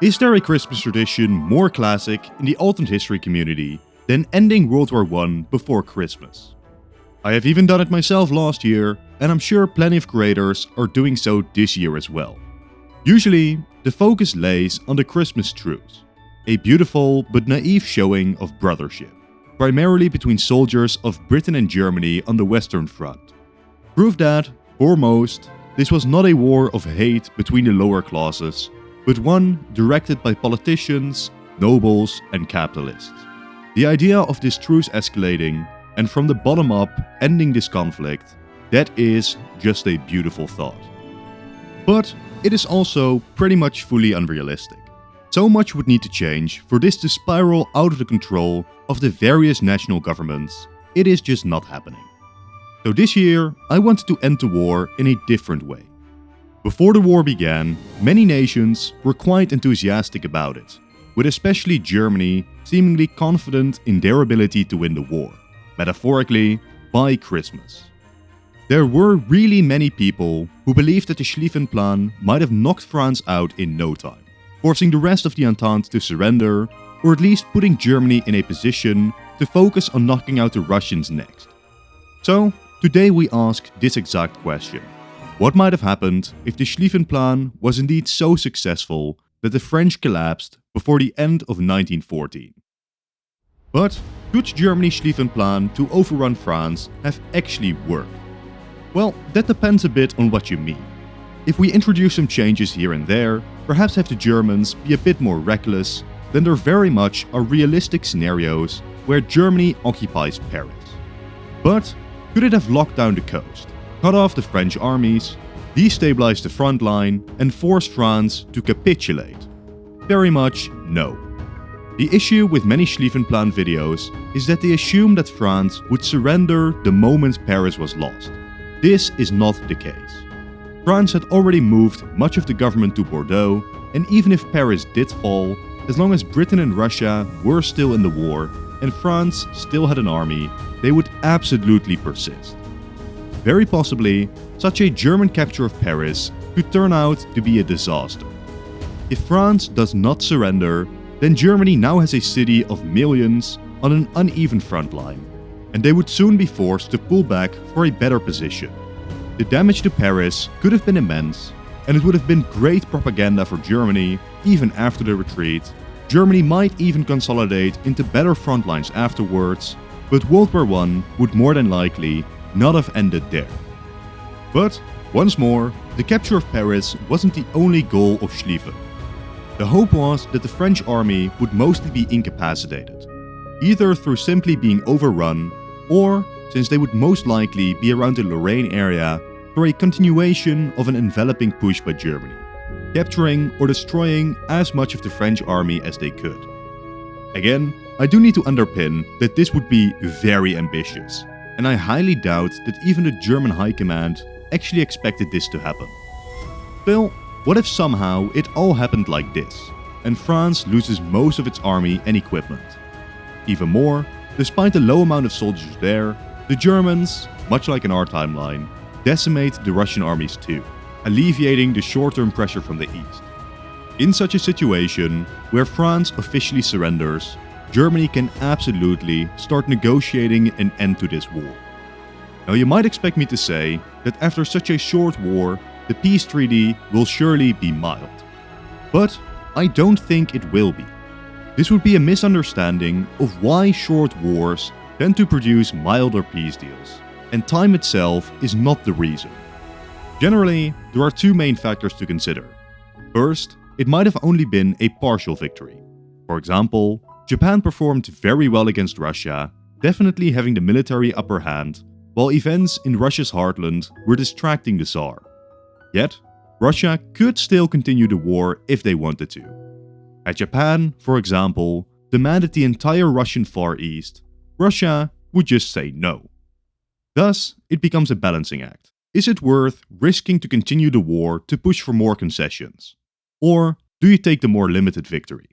Is there a Christmas tradition more classic in the alternate history community than ending World War I before Christmas? I have even done it myself last year, and I'm sure plenty of creators are doing so this year as well. Usually, the focus lays on the Christmas truce, a beautiful but naive showing of brothership, primarily between soldiers of Britain and Germany on the Western Front. Proof that, for most, this was not a war of hate between the lower classes, but one directed by politicians, nobles, and capitalists. The idea of this truce escalating, and from the bottom up ending this conflict, that is just a beautiful thought. But it is also pretty much fully unrealistic. So much would need to change for this to spiral out of the control of the various national governments. It is just not happening. So this year, I wanted to end the war in a different way. Before the war began, many nations were quite enthusiastic about it, with especially Germany seemingly confident in their ability to win the war, metaphorically, by Christmas. There were really many people who believed that the Schlieffen Plan might have knocked France out in no time, forcing the rest of the Entente to surrender, or at least putting Germany in a position to focus on knocking out the Russians next. So, today we ask this exact question. What might have happened if the Schlieffen Plan was indeed so successful that the French collapsed before the end of 1914? But could Germany's Schlieffen Plan to overrun France have actually worked? Well, that depends a bit on what you mean. If we introduce some changes here and there, perhaps have the Germans be a bit more reckless, then there very much are realistic scenarios where Germany occupies Paris. But could it have locked down the coast, cut off the French armies, destabilize the front line, and force France to capitulate? Very much no. The issue with many Schlieffen Plan videos is that they assume that France would surrender the moment Paris was lost. This is not the case. France had already moved much of the government to Bordeaux, and even if Paris did fall, as long as Britain and Russia were still in the war and France still had an army, they would absolutely persist. Very possibly, such a German capture of Paris could turn out to be a disaster. If France does not surrender, then Germany now has a city of millions on an uneven front line, and they would soon be forced to pull back for a better position. The damage to Paris could have been immense, and it would have been great propaganda for Germany even after the retreat. Germany might even consolidate into better front lines afterwards, but World War I would more than likely not have ended there. But, once more, the capture of Paris wasn't the only goal of Schlieffen. The hope was that the French army would mostly be incapacitated, either through simply being overrun, or, since they would most likely be around the Lorraine area, for a continuation of an enveloping push by Germany, capturing or destroying as much of the French army as they could. Again, I do need to underpin that this would be very ambitious, and I highly doubt that even the German high command actually expected this to happen. Still, what if somehow it all happened like this, and France loses most of its army and equipment? Even more, despite the low amount of soldiers there, the Germans, much like in our timeline, decimate the Russian armies too, alleviating the short-term pressure from the east. In such a situation, where France officially surrenders, Germany can absolutely start negotiating an end to this war. Now you might expect me to say that after such a short war, the peace treaty will surely be mild. But I don't think it will be. This would be a misunderstanding of why short wars tend to produce milder peace deals, and time itself is not the reason. Generally, there are two main factors to consider. First, it might have only been a partial victory. For example, Japan performed very well against Russia, definitely having the military upper hand, while events in Russia's heartland were distracting the Tsar. Yet, Russia could still continue the war if they wanted to. Had Japan, for example, demanded the entire Russian Far East, Russia would just say no. Thus, it becomes a balancing act. Is it worth risking to continue the war to push for more concessions? Or do you take the more limited victory?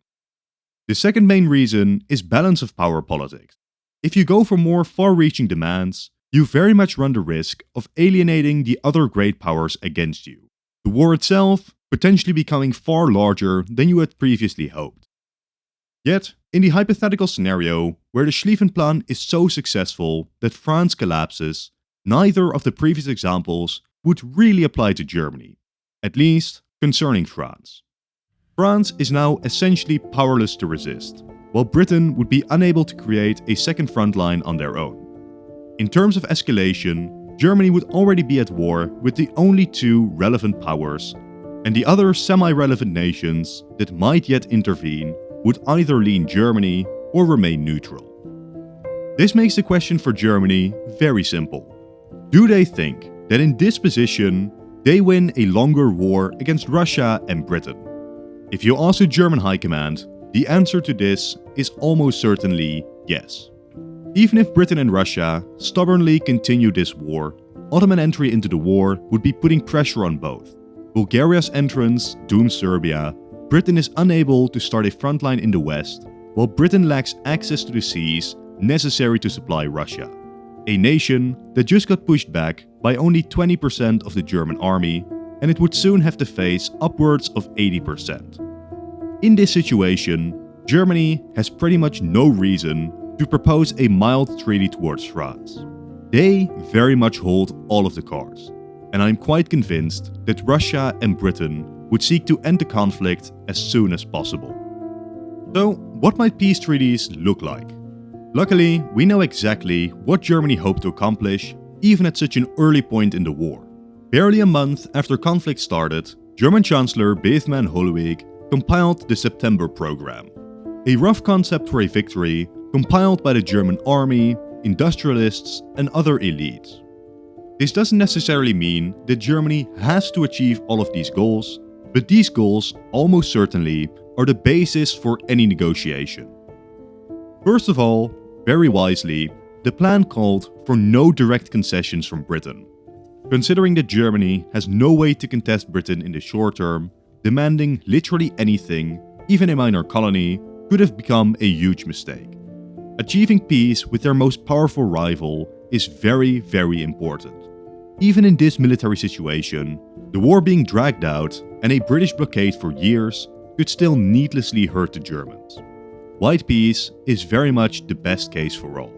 The second main reason is balance of power politics. If you go for more far-reaching demands, you very much run the risk of alienating the other great powers against you. The war itself potentially becoming far larger than you had previously hoped. Yet, in the hypothetical scenario where the Schlieffen Plan is so successful that France collapses, neither of the previous examples would really apply to Germany, at least concerning France. France is now essentially powerless to resist, while Britain would be unable to create a second front line on their own. In terms of escalation, Germany would already be at war with the only two relevant powers, and the other semi-relevant nations that might yet intervene would either lean Germany or remain neutral. This makes the question for Germany very simple. Do they think that in this position, they win a longer war against Russia and Britain? If you ask the German High Command, the answer to this is almost certainly yes. Even if Britain and Russia stubbornly continue this war, Ottoman entry into the war would be putting pressure on both. Bulgaria's entrance dooms Serbia, Britain is unable to start a frontline in the west, while Britain lacks access to the seas necessary to supply Russia, a nation that just got pushed back by only 20% of the German army, and it would soon have to face upwards of 80%. In this situation, Germany has pretty much no reason to propose a mild treaty towards France. They very much hold all of the cards, and I'm quite convinced that Russia and Britain would seek to end the conflict as soon as possible. So, what might peace treaties look like? Luckily, we know exactly what Germany hoped to accomplish, even at such an early point in the war. Barely a month after conflict started, German Chancellor Bethmann Hollweg compiled the September Program, a rough concept for a victory compiled by the German army, industrialists, and other elites. This doesn't necessarily mean that Germany has to achieve all of these goals, but these goals almost certainly are the basis for any negotiation. First of all, very wisely, the plan called for no direct concessions from Britain. Considering that Germany has no way to contest Britain in the short term, demanding literally anything, even a minor colony, could have become a huge mistake. Achieving peace with their most powerful rival is very, very important. Even in this military situation, the war being dragged out and a British blockade for years could still needlessly hurt the Germans. White peace is very much the best case for all.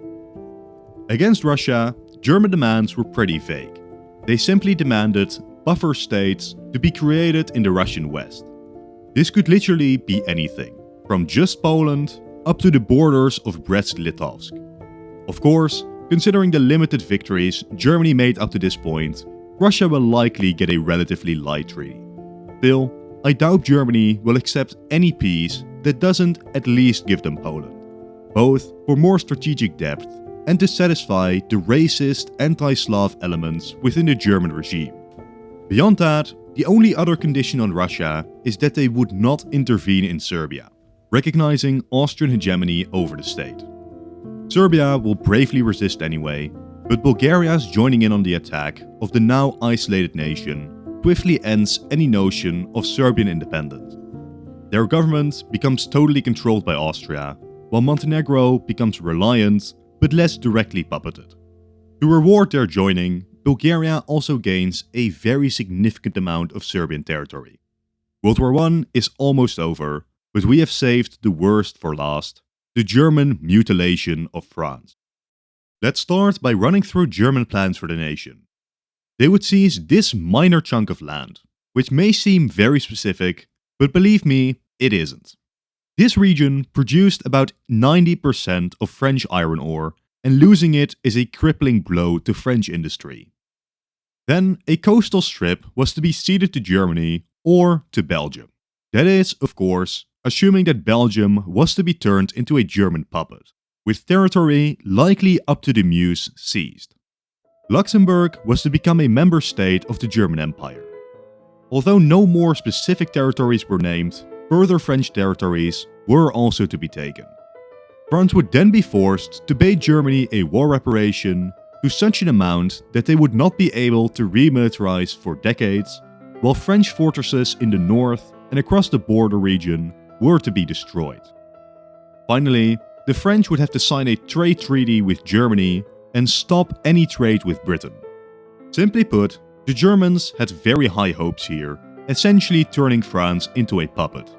Against Russia, German demands were pretty vague. They simply demanded buffer states to be created in the Russian West. This could literally be anything, from just Poland up to the borders of Brest-Litovsk. Of course, considering the limited victories Germany made up to this point, Russia will likely get a relatively light treaty. Still, I doubt Germany will accept any peace that doesn't at least give them Poland, both for more strategic depth and to satisfy the racist anti-Slav elements within the German regime. Beyond that, the only other condition on Russia is that they would not intervene in Serbia, recognizing Austrian hegemony over the state. Serbia will bravely resist anyway, but Bulgaria's joining in on the attack of the now isolated nation swiftly ends any notion of Serbian independence. Their government becomes totally controlled by Austria, while Montenegro becomes reliant but less directly puppeted. To reward their joining, Bulgaria also gains a very significant amount of Serbian territory. World War I is almost over, but we have saved the worst for last, the German mutilation of France. Let's start by running through German plans for the nation. They would seize this minor chunk of land, which may seem very specific, but believe me, it isn't. This region produced about 90% of French iron ore, and losing it is a crippling blow to French industry. Then, a coastal strip was to be ceded to Germany or to Belgium. That is, of course, assuming that Belgium was to be turned into a German puppet, with territory likely up to the Meuse seized. Luxembourg was to become a member state of the German Empire. Although no more specific territories were named, further French territories were also to be taken. France would then be forced to pay Germany a war reparation to such an amount that they would not be able to remilitarize for decades, while French fortresses in the north and across the border region were to be destroyed. Finally, the French would have to sign a trade treaty with Germany and stop any trade with Britain. Simply put, the Germans had very high hopes here, essentially turning France into a puppet.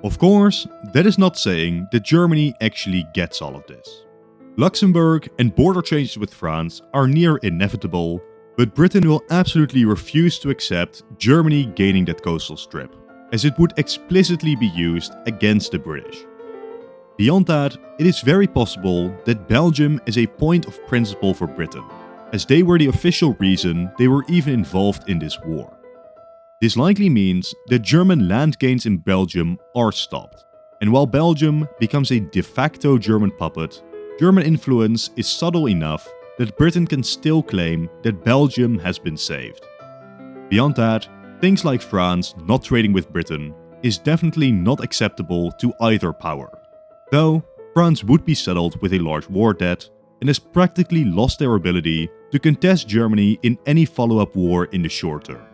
Of course, that is not saying that Germany actually gets all of this. Luxembourg and border changes with France are near inevitable, but Britain will absolutely refuse to accept Germany gaining that coastal strip, as it would explicitly be used against the British. Beyond that, it is very possible that Belgium is a point of principle for Britain, as they were the official reason they were even involved in this war. This likely means that German land gains in Belgium are stopped, and while Belgium becomes a de facto German puppet, German influence is subtle enough that Britain can still claim that Belgium has been saved. Beyond that, things like France not trading with Britain is definitely not acceptable to either power. Though, France would be saddled with a large war debt and has practically lost their ability to contest Germany in any follow-up war in the short term.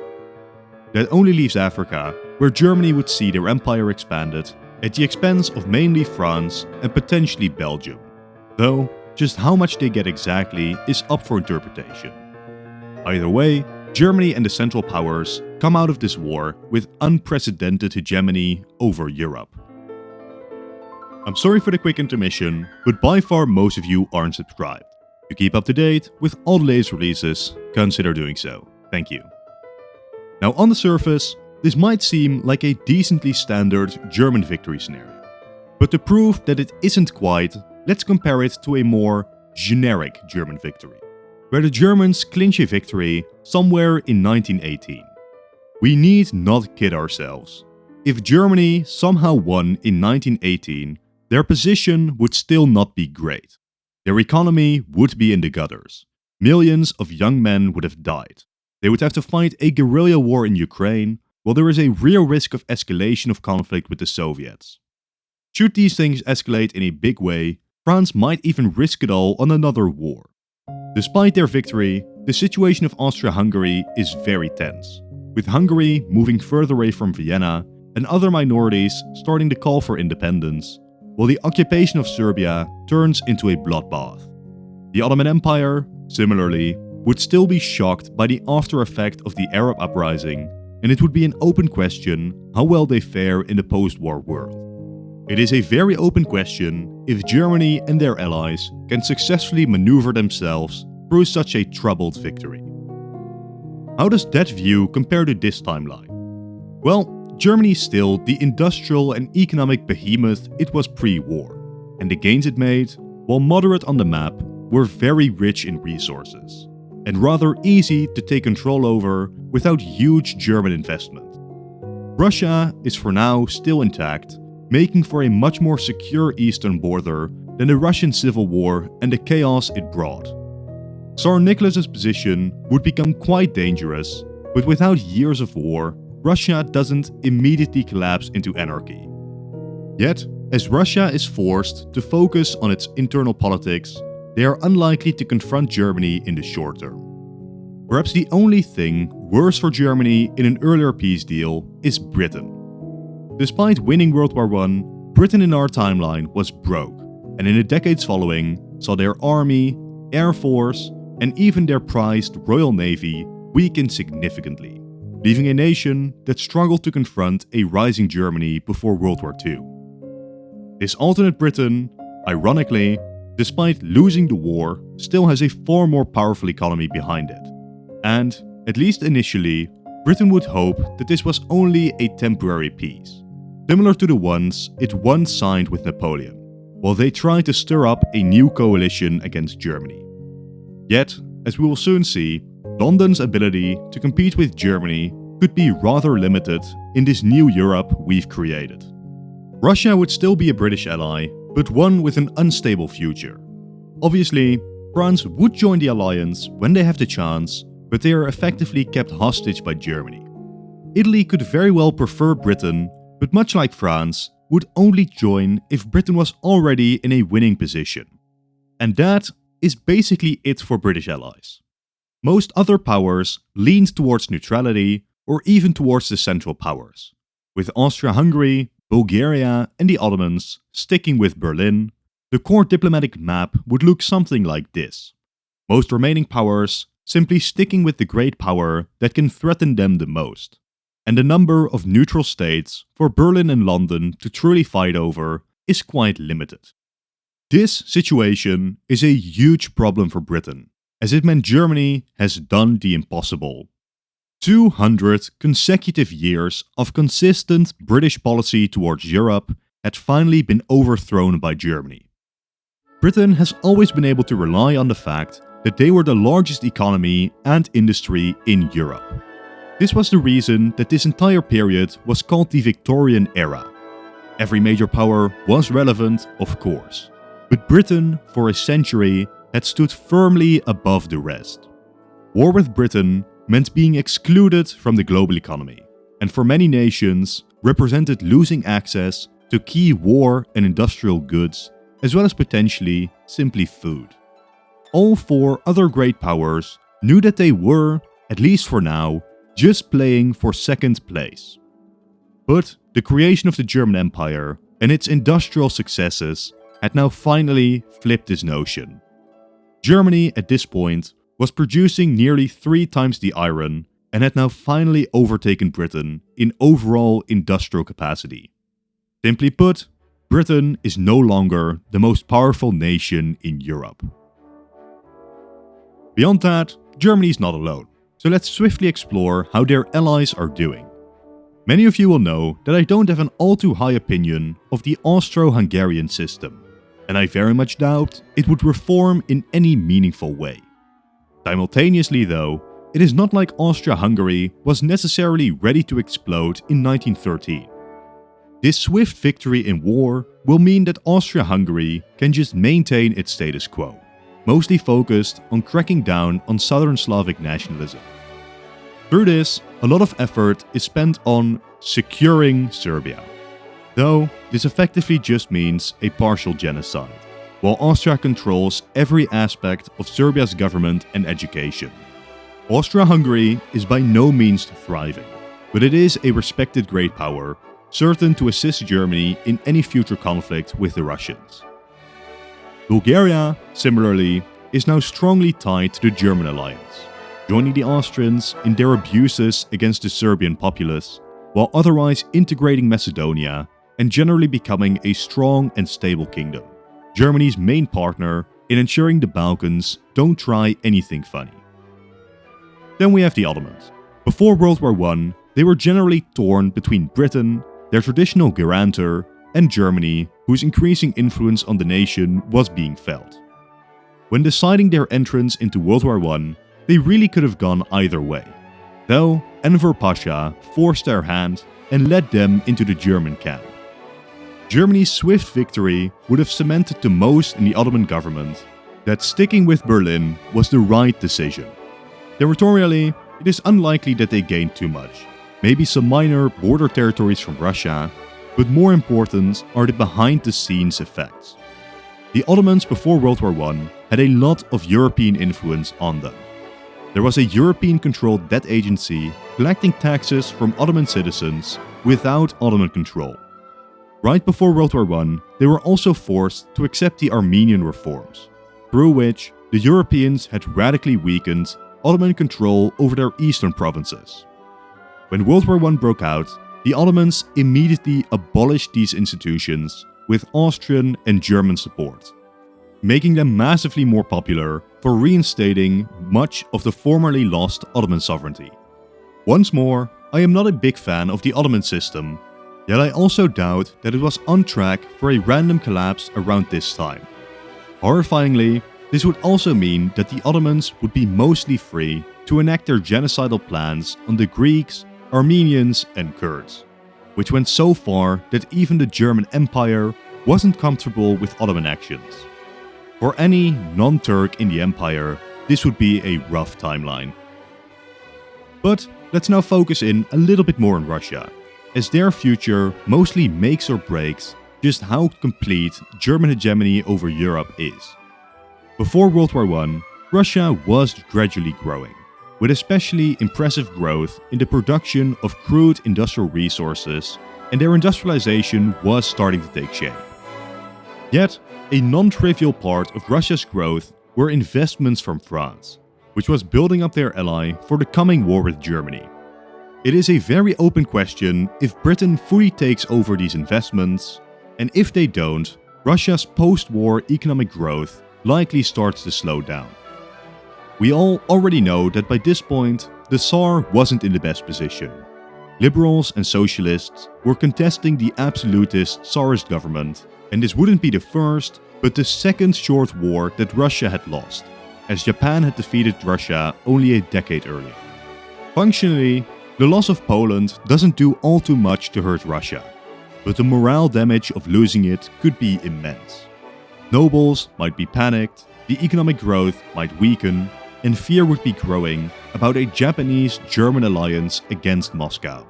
That only leaves Africa, where Germany would see their empire expanded at the expense of mainly France and potentially Belgium. Though, just how much they get exactly is up for interpretation. Either way, Germany and the Central Powers come out of this war with unprecedented hegemony over Europe. I'm sorry for the quick intermission, but by far most of you aren't subscribed. To keep up to date with all the latest releases, consider doing so. Thank you. Now on the surface, this might seem like a decently standard German victory scenario. But to prove that it isn't quite, let's compare it to a more generic German victory, where the Germans clinch a victory somewhere in 1918. We need not kid ourselves. If Germany somehow won in 1918, their position would still not be great. Their economy would be in the gutters. Millions of young men would have died. They would have to fight a guerrilla war in Ukraine, while there is a real risk of escalation of conflict with the Soviets. Should these things escalate in a big way, France might even risk it all on another war. Despite their victory, the situation of Austria-Hungary is very tense, with Hungary moving further away from Vienna and other minorities starting to call for independence, while the occupation of Serbia turns into a bloodbath. The Ottoman Empire, similarly, would still be shocked by the after effect of the Arab uprising, and it would be an open question how well they fare in the post-war world. It is a very open question if Germany and their allies can successfully maneuver themselves through such a troubled victory. How does that view compare to this timeline? Well, Germany is still the industrial and economic behemoth it was pre-war, and the gains it made, while moderate on the map, were very rich in resources, and rather easy to take control over without huge German investment. Russia is for now still intact, making for a much more secure eastern border than the Russian Civil War and the chaos it brought. Tsar Nicholas's position would become quite dangerous, but without years of war, Russia doesn't immediately collapse into anarchy. Yet, as Russia is forced to focus on its internal politics, they are unlikely to confront Germany in the short term. Perhaps the only thing worse for Germany in an earlier peace deal is Britain. Despite winning World War I, Britain in our timeline was broke, and in the decades following saw their army, air force, and even their prized Royal Navy weaken significantly, leaving a nation that struggled to confront a rising Germany before World War II. This alternate Britain, ironically, despite losing the war, still has a far more powerful economy behind it. And, at least initially, Britain would hope that this was only a temporary peace, similar to the ones it once signed with Napoleon, while they tried to stir up a new coalition against Germany. Yet, as we will soon see, London's ability to compete with Germany could be rather limited in this new Europe we've created. Russia would still be a British ally, but one with an unstable future. Obviously, France would join the alliance when they have the chance, but they are effectively kept hostage by Germany. Italy could very well prefer Britain, but much like France, would only join if Britain was already in a winning position. And that is basically it for British allies. Most other powers leaned towards neutrality or even towards the Central Powers, with Austria-Hungary, Bulgaria and the Ottomans sticking with Berlin. The core diplomatic map would look something like this. Most remaining powers simply sticking with the great power that can threaten them the most. and the number of neutral states for Berlin and London to truly fight over is quite limited. This situation is a huge problem for Britain, as it meant Germany has done the impossible. 200 consecutive years of consistent British policy towards Europe had finally been overthrown by Germany. Britain has always been able to rely on the fact that they were the largest economy and industry in Europe. This was the reason that this entire period was called the Victorian era. Every major power was relevant, of course, but Britain, for a century, had stood firmly above the rest. War with Britain meant being excluded from the global economy, and for many nations represented losing access to key war and industrial goods, as well as potentially simply food. All four other great powers knew that they were, at least for now, just playing for second place. But the creation of the German Empire and its industrial successes had now finally flipped this notion. Germany at this point was producing nearly 3 times the iron and had now finally overtaken Britain in overall industrial capacity. Simply put, Britain is no longer the most powerful nation in Europe. Beyond that, Germany is not alone, so let's swiftly explore how their allies are doing. Many of you will know that I don't have an all too high opinion of the Austro-Hungarian system, and I very much doubt it would reform in any meaningful way. Simultaneously though, it is not like Austria-Hungary was necessarily ready to explode in 1913. This swift victory in war will mean that Austria-Hungary can just maintain its status quo, mostly focused on cracking down on Southern Slavic nationalism. Through this, a lot of effort is spent on securing Serbia, though this effectively just means a partial genocide, while Austria controls every aspect of Serbia's government and education. Austria-Hungary is by no means thriving, but it is a respected great power, certain to assist Germany in any future conflict with the Russians. Bulgaria, similarly, is now strongly tied to the German alliance, joining the Austrians in their abuses against the Serbian populace, while otherwise integrating Macedonia and generally becoming a strong and stable kingdom, Germany's main partner in ensuring the Balkans don't try anything funny. Then we have the Ottomans. Before World War I, they were generally torn between Britain, their traditional guarantor, and Germany, whose increasing influence on the nation was being felt. When deciding their entrance into World War I, they really could have gone either way, though Enver Pasha forced their hand and led them into the German camp. Germany's swift victory would have cemented to most in the Ottoman government that sticking with Berlin was the right decision. Territorially, it is unlikely that they gained too much, maybe some minor border territories from Russia, but more important are the behind-the-scenes effects. The Ottomans before World War I had a lot of European influence on them. There was a European-controlled debt agency collecting taxes from Ottoman citizens without Ottoman control. Right before World War I, they were also forced to accept the Armenian reforms, through which the Europeans had radically weakened Ottoman control over their eastern provinces. When World War I broke out, the Ottomans immediately abolished these institutions with Austrian and German support, making them massively more popular for reinstating much of the formerly lost Ottoman sovereignty. Once more, I am not a big fan of the Ottoman system, yet I also doubt that it was on track for a random collapse around this time. Horrifyingly, this would also mean that the Ottomans would be mostly free to enact their genocidal plans on the Greeks, Armenians and Kurds, which went so far that even the German Empire wasn't comfortable with Ottoman actions. For any non-Turk in the empire, this would be a rough timeline. But let's now focus in a little bit more on Russia, as their future mostly makes or breaks just how complete German hegemony over Europe is. Before World War I, Russia was gradually growing, with especially impressive growth in the production of crude industrial resources, and their industrialization was starting to take shape. Yet, a non-trivial part of Russia's growth were investments from France, which was building up their ally for the coming war with Germany. It is a very open question if Britain fully takes over these investments, and if they don't, Russia's post-war economic growth likely starts to slow down. We all already know that by this point, the Tsar wasn't in the best position. Liberals and socialists were contesting the absolutist Tsarist government, and this wouldn't be the first, but the second short war that Russia had lost, as Japan had defeated Russia only a decade earlier. Functionally, the loss of Poland doesn't do all too much to hurt Russia, but the morale damage of losing it could be immense. Nobles might be panicked, the economic growth might weaken, and fear would be growing about a Japanese-German alliance against Moscow.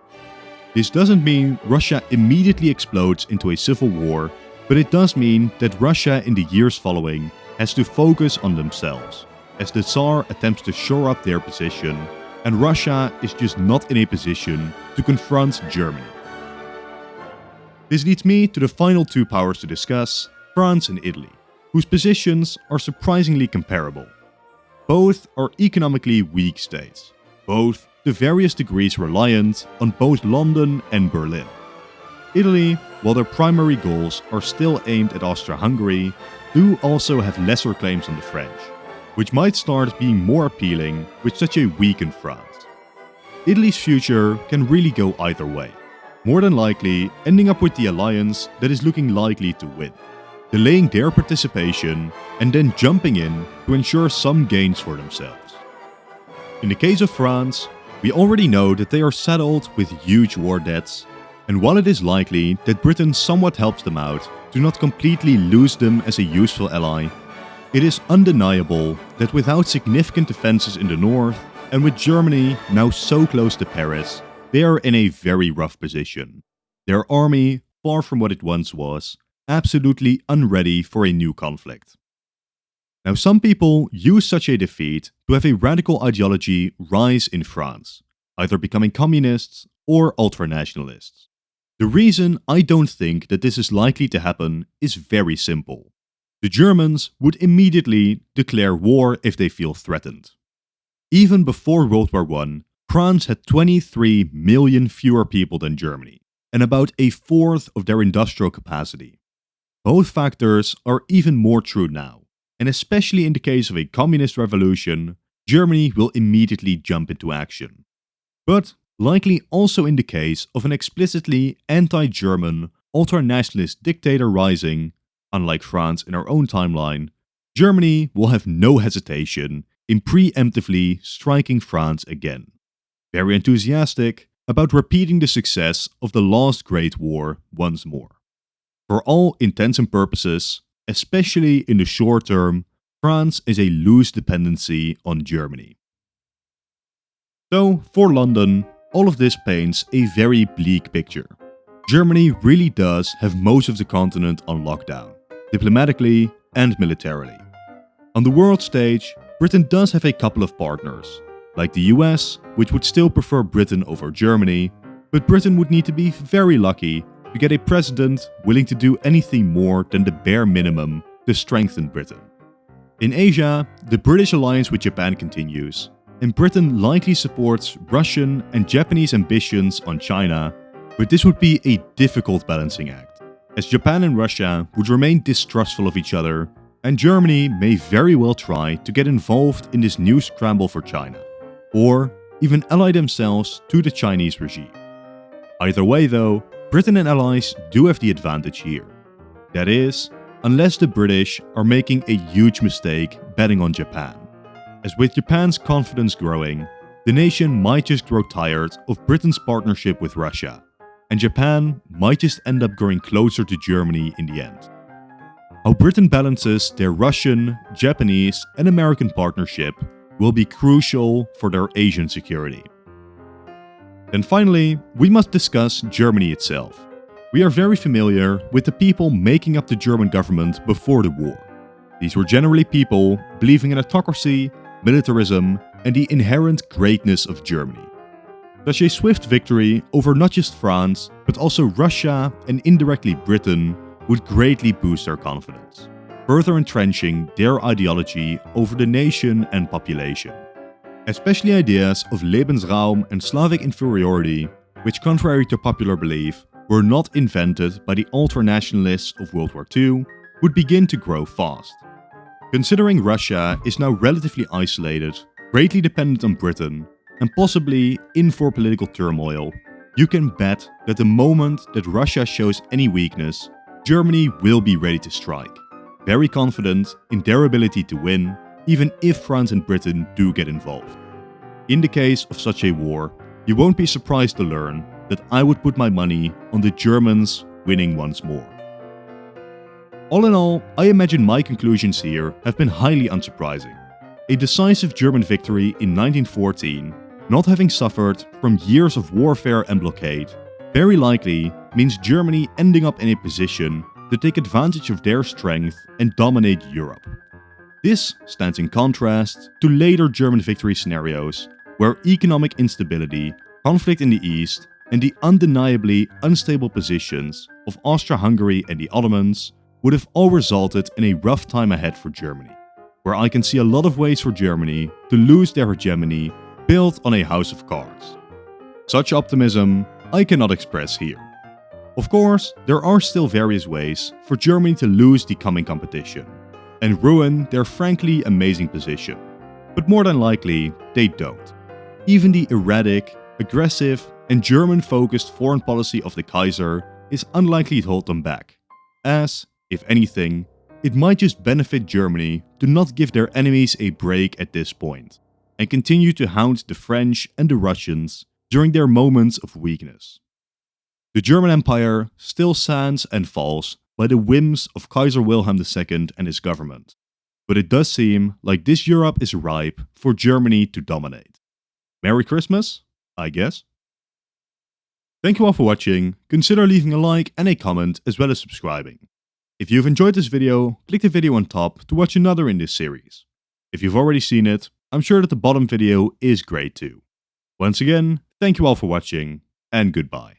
This doesn't mean Russia immediately explodes into a civil war, but it does mean that Russia in the years following has to focus on themselves, as the Tsar attempts to shore up their position, and Russia is just not in a position to confront Germany. This leads me to the final two powers to discuss, France and Italy, whose positions are surprisingly comparable. Both are economically weak states, both to various degrees reliant on both London and Berlin. Italy, while their primary goals are still aimed at Austria-Hungary, do also have lesser claims on the French, which might start being more appealing with such a weakened France. Italy's future can really go either way, more than likely ending up with the alliance that is looking likely to win, delaying their participation and then jumping in to ensure some gains for themselves. In the case of France, we already know that they are saddled with huge war debts, and while it is likely that Britain somewhat helps them out to not completely lose them as a useful ally, it is undeniable that without significant defenses in the north, and with Germany now so close to Paris, they are in a very rough position. Their army, far from what it once was, absolutely unready for a new conflict. Now, some people use such a defeat to have a radical ideology rise in France, either becoming communists or ultranationalists. The reason I don't think that this is likely to happen is very simple. The Germans would immediately declare war if they feel threatened. Even before World War I, France had 23 million fewer people than Germany, and about a fourth of their industrial capacity. Both factors are even more true now, and especially in the case of a communist revolution, Germany will immediately jump into action. But likely also in the case of an explicitly anti-German, ultranationalist dictator rising, unlike France in our own timeline, Germany will have no hesitation in preemptively striking France again. Very enthusiastic about repeating the success of the last Great War once more. For all intents and purposes, especially in the short term, France is a loose dependency on Germany. So, for London, all of this paints a very bleak picture. Germany really does have most of the continent on lockdown, diplomatically and militarily. On the world stage, Britain does have a couple of partners, like the US, which would still prefer Britain over Germany, but Britain would need to be very lucky to get a president willing to do anything more than the bare minimum to strengthen Britain. In Asia, the British alliance with Japan continues, and Britain likely supports Russian and Japanese ambitions on China, but this would be a difficult balancing act, as Japan and Russia would remain distrustful of each other, and Germany may very well try to get involved in this new scramble for China, or even ally themselves to the Chinese regime. Either way though, Britain and allies do have the advantage here. That is, unless the British are making a huge mistake betting on Japan. As with Japan's confidence growing, the nation might just grow tired of Britain's partnership with Russia, and Japan might just end up growing closer to Germany in the end. How Britain balances their Russian, Japanese, and American partnership will be crucial for their Asian security. Then finally, we must discuss Germany itself. We are very familiar with the people making up the German government before the war. These were generally people believing in autocracy, militarism, and the inherent greatness of Germany. Such a swift victory over not just France, but also Russia and indirectly Britain would greatly boost their confidence, further entrenching their ideology over the nation and population. Especially ideas of Lebensraum and Slavic inferiority, which contrary to popular belief, were not invented by the ultra-nationalists of World War II, would begin to grow fast. Considering Russia is now relatively isolated, greatly dependent on Britain, and possibly in for political turmoil, you can bet that the moment that Russia shows any weakness, Germany will be ready to strike, very confident in their ability to win, even if France and Britain do get involved. In the case of such a war, you won't be surprised to learn that I would put my money on the Germans winning once more. All in all, I imagine my conclusions here have been highly unsurprising. A decisive German victory in 1914, not having suffered from years of warfare and blockade, very likely means Germany ending up in a position to take advantage of their strength and dominate Europe. This stands in contrast to later German victory scenarios, where economic instability, conflict in the east, and the undeniably unstable positions of Austria-Hungary and the Ottomans would have all resulted in a rough time ahead for Germany, where I can see a lot of ways for Germany to lose their hegemony built on a house of cards. Such optimism I cannot express here. Of course, there are still various ways for Germany to lose the coming competition and ruin their frankly amazing position, but more than likely they don't. Even the erratic, aggressive, and German-focused foreign policy of the Kaiser is unlikely to hold them back, as, if anything, it might just benefit Germany to not give their enemies a break at this point, and continue to hound the French and the Russians during their moments of weakness. The German Empire still stands and falls by the whims of Kaiser Wilhelm II and his government, but it does seem like this Europe is ripe for Germany to dominate. Merry Christmas, I guess. Thank you all for watching, consider leaving a like and a comment as well as subscribing. If you've enjoyed this video, click the video on top to watch another in this series. If you've already seen it, I'm sure that the bottom video is great too. Once again, thank you all for watching, and goodbye.